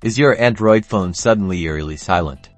Is your Android phone suddenly eerily silent?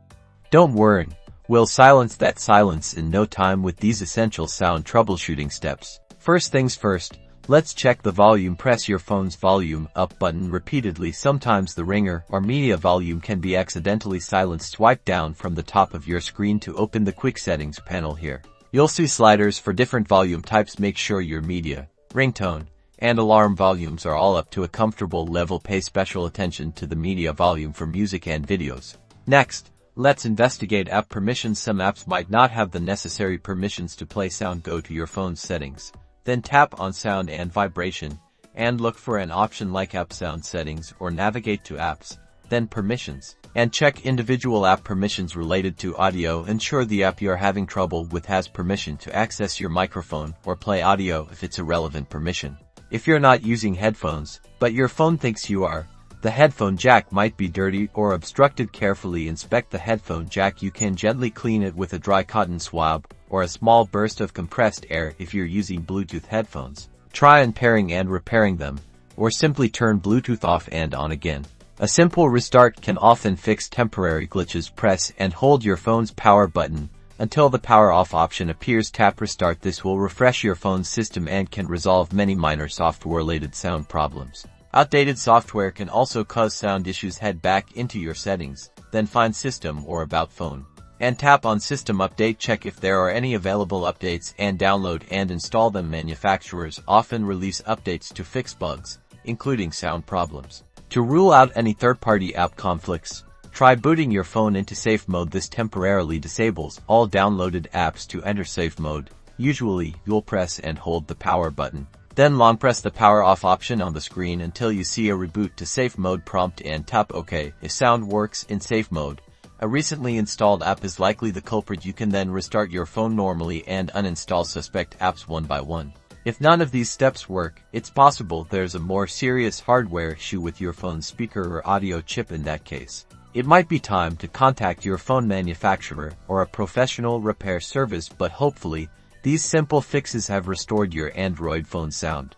Don't worry, we'll silence that silence in no time with these essential sound troubleshooting steps. First things first, let's check the volume. Press your phone's volume up button repeatedly. Sometimes the ringer or media volume can be accidentally silenced. Swipe down from the top of your screen to open the quick settings panel here. You'll see sliders for different volume types. Make sure your media, ringtone, and alarm volumes are all up to a comfortable level. Pay special attention to the media volume for music and videos. Next, let's investigate app permissions. Some apps might not have the necessary permissions to play sound. Go to your phone's settings, then tap on sound and vibration, and look for an option like app sound settings, or navigate to apps, then permissions, and check individual app permissions related to audio. Ensure the app you're having trouble with has permission to access your microphone or play audio if it's a relevant permission. If you're not using headphones, but your phone thinks you are, the headphone jack might be dirty or obstructed. Carefully inspect the headphone jack. You can gently clean it with a dry cotton swab or a small burst of compressed air. If you're using Bluetooth headphones, try unpairing and repairing them, or simply turn Bluetooth off and on again. A simple restart can often fix temporary glitches. Press and hold your phone's power button until the power off option appears. Tap restart. This will refresh your phone's system and can resolve many minor software-related sound problems. Outdated software can also cause sound issues. Head back into your settings, then find System or About Phone, and tap on System Update. Check if there are any available updates and download and install them. Manufacturers often release updates to fix bugs, including sound problems. To rule out any third-party app conflicts, try booting your phone into safe mode. This temporarily disables all downloaded apps. To enter safe mode, usually you'll press and hold the power button, then long press the power off option on the screen until you see a reboot to safe mode prompt and tap OK. If sound works in safe mode, a recently installed app is likely the culprit. You can then restart your phone normally and uninstall suspect apps one by one. If none of these steps work, it's possible there's a more serious hardware issue with your phone's speaker or audio chip. In that case, it might be time to contact your phone manufacturer or a professional repair service, but hopefully, these simple fixes have restored your Android phone sound.